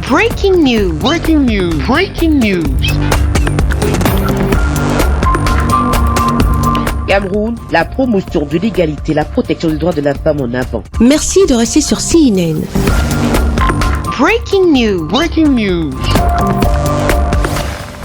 Breaking news. Breaking news. Breaking news. Cameroun, la promotion de l'égalité, la protection des droits de la femme en avant. Merci de rester sur CNN. Breaking news. Breaking news.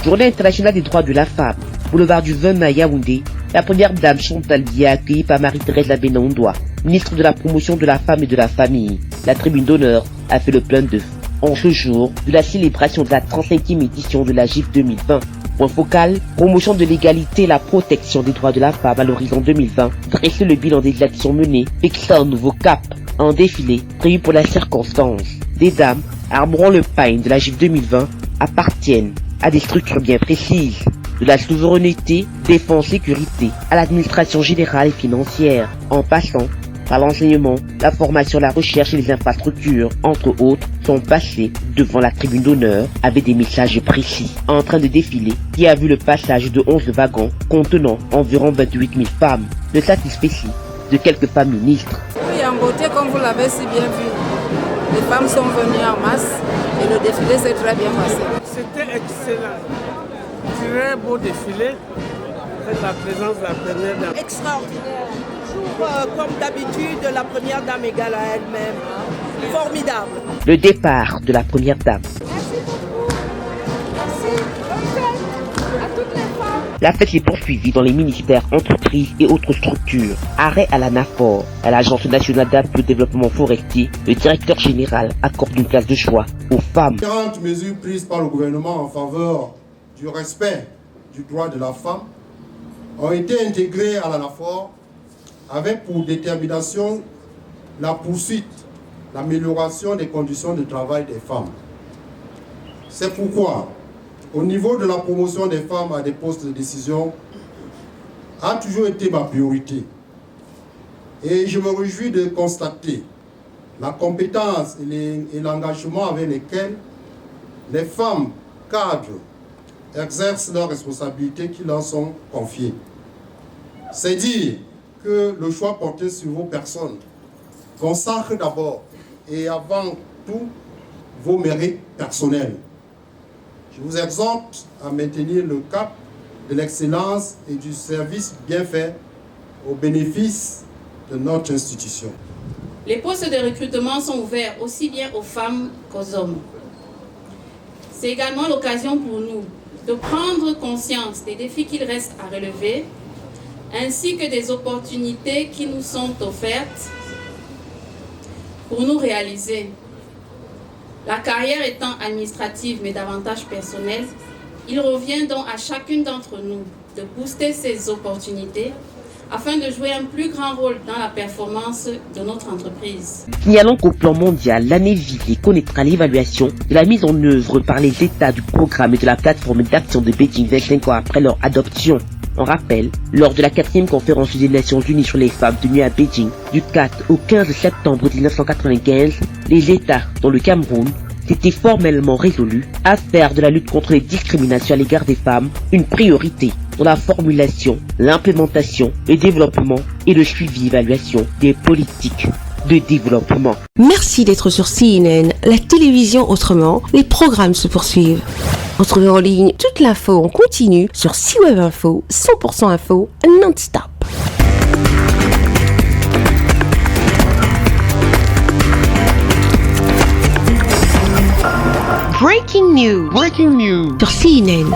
Journée internationale des droits de la femme. Boulevard du 20 mai à Yaoundé, la première dame Chantal Biya accueillie par Marie-Thérèse Labéna-Ondoa, ministre de la promotion de la femme et de la famille. La tribune d'honneur a fait le plein d'œufs en ce jour de la célébration de la 35e édition de la GIF 2020. Point focal, promotion de l'égalité et la protection des droits de la femme à l'horizon 2020. Dresser le bilan des actions menées, fixer un nouveau cap. Un défilé prévu pour la circonstance. Des dames arborant le pagne de la GIF 2020 appartiennent à des structures bien précises. De la souveraineté, défense, sécurité, à l'administration générale et financière, en passant par l'enseignement, la formation, la recherche et les infrastructures, entre autres, sont passés devant la tribune d'honneur avec des messages précis. En train de défiler, qui a vu le passage de 11 wagons contenant environ 28 000 femmes, ne satisfait de quelques femmes ministres. Oui, en beauté, comme vous l'avez si bien vu, les femmes sont venues en masse et le défilé s'est très bien passé. C'était excellent. Très beau défilé. Avec la présence de la première dame. Extraordinaire. Toujours comme d'habitude, la première dame égale à elle-même. Formidable. Le départ de la première dame. Merci beaucoup. Merci. Bonne fête à toutes les femmes. La fête s'est poursuivie dans les ministères, entreprises et autres structures. Arrêt à la NAFOR, à l'Agence nationale d'appui au développement forestier, le directeur général accorde une place de choix aux femmes. Différentes mesures prises par le gouvernement en faveur du respect du droit de la femme ont été intégrées à la NAFOR avec pour détermination la poursuite, l'amélioration des conditions de travail des femmes. C'est pourquoi, au niveau de la promotion des femmes à des postes de décision, a toujours été ma priorité. Et je me réjouis de constater la compétence et l'engagement avec lesquels les femmes cadres exercent leurs responsabilités qui leur sont confiées. C'est dire que le choix porté sur vos personnes consacre d'abord et avant tout vos mérites personnels. Je vous exhorte à maintenir le cap de l'excellence et du service bien fait au bénéfice de notre institution. Les postes de recrutement sont ouverts aussi bien aux femmes qu'aux hommes. C'est également l'occasion pour nous de prendre conscience des défis qu'il reste à relever, ainsi que des opportunités qui nous sont offertes pour nous réaliser. La carrière étant administrative mais davantage personnelle, il revient donc à chacune d'entre nous de booster ces opportunités afin de jouer un plus grand rôle dans la performance de notre entreprise. Signalons qu'au plan mondial, l'année visée connaîtra l'évaluation de la mise en œuvre par les États du programme et de la plateforme d'action de Beijing 25 ans après leur adoption. On rappelle, lors de la 4e conférence des Nations Unies sur les femmes tenue à Beijing du 4 au 15 septembre 1995, les États, dont le Cameroun, s'étaient formellement résolus à faire de la lutte contre les discriminations à l'égard des femmes une priorité dans la formulation, l'implémentation, le développement et le suivi-évaluation des politiques de développement. Merci d'être sur CNN, la télévision autrement. Les programmes se poursuivent. Retrouvez en ligne toute l'info en continu sur CWeb Info, 100% info, non-stop. Breaking news. Breaking news. Sur CNN.